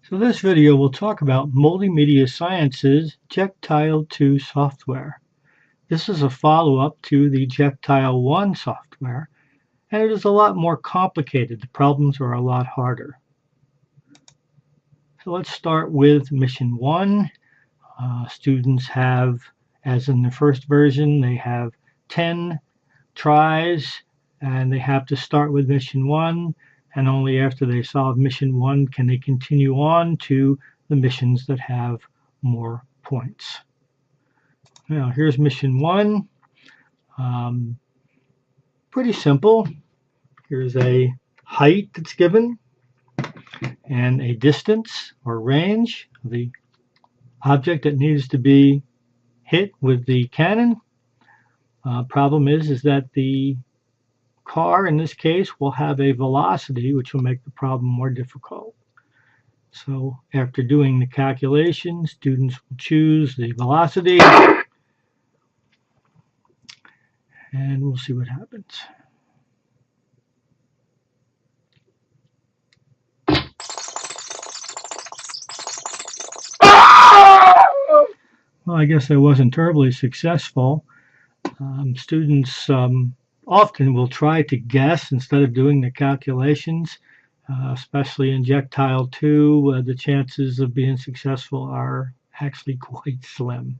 So this video will talk about Multimedia Science's Jectile II software. This is a follow-up to the Jectile I software, and it is a lot more complicated. The problems are a lot harder. So let's start with Mission 1. Students have, as in the first version, they have 10 tries, and they have to start with Mission 1. And only after they solve Mission 1 can they continue on to the missions that have more points. Now, here's Mission 1. Pretty simple. Here's a height that's given and a distance or range of the object that needs to be hit with the cannon. Problem is that the car, in this case, will have a velocity which will make the problem more difficult. So after doing the calculation, students will choose the velocity, and we'll see what happens. Well, I guess I wasn't terribly successful. Students often will try to guess instead of doing the calculations, especially in Jectile II. The chances of being successful are actually quite slim.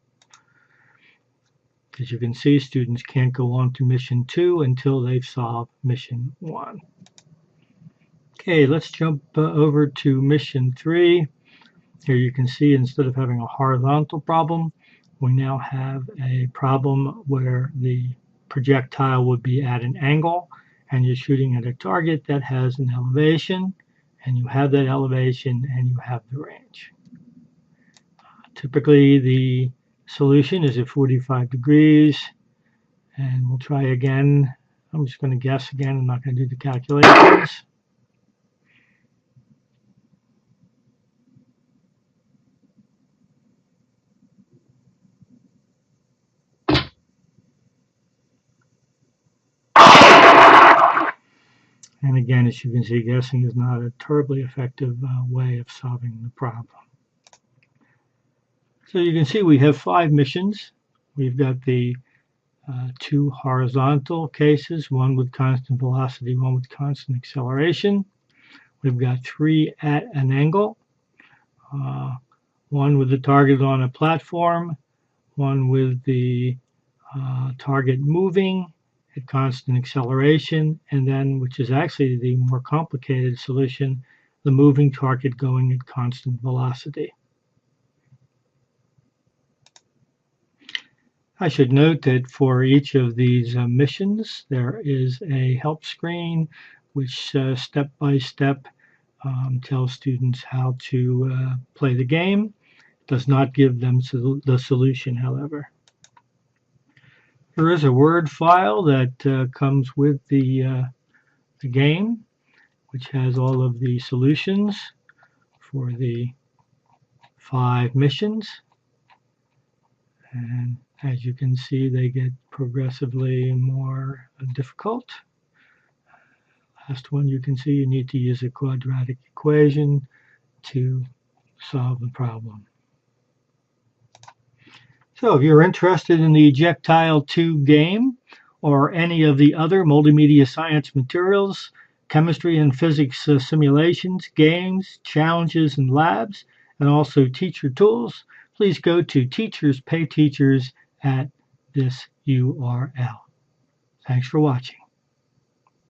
As you can see, students can't go on to Mission 2 until they've solved Mission 1. Okay, let's jump over to Mission 3. Here you can see instead of having a horizontal problem, we now have a problem where the projectile would be at an angle and you're shooting at a target that has an elevation, and you have that elevation and you have the range. Typically the solution is at 45 degrees, and we'll try again. I'm just going to guess again. I'm not going to do the calculations. And again, as you can see, guessing is not a terribly effective way of solving the problem. So you can see we have 5 missions. We've got the 2 horizontal cases, one with constant velocity, one with constant acceleration. We've got 3 at an angle, one with the target on a platform, one with the target moving at constant acceleration, and then, which is actually the more complicated solution, the moving target going at constant velocity. I should note that for each of these missions, there is a help screen which step by step tells students how to play the game. It does not give them the solution, however. There is a Word file that comes with the game, which has all of the solutions for the 5 missions. And as you can see, they get progressively more difficult. Last one, you can see you need to use a quadratic equation to solve the problem. So if you're interested in the Jectile II game or any of the other multimedia science materials, chemistry and physics simulations, games, challenges, and labs, and also teacher tools, please go to Teachers Pay Teachers at this URL. Thanks for watching.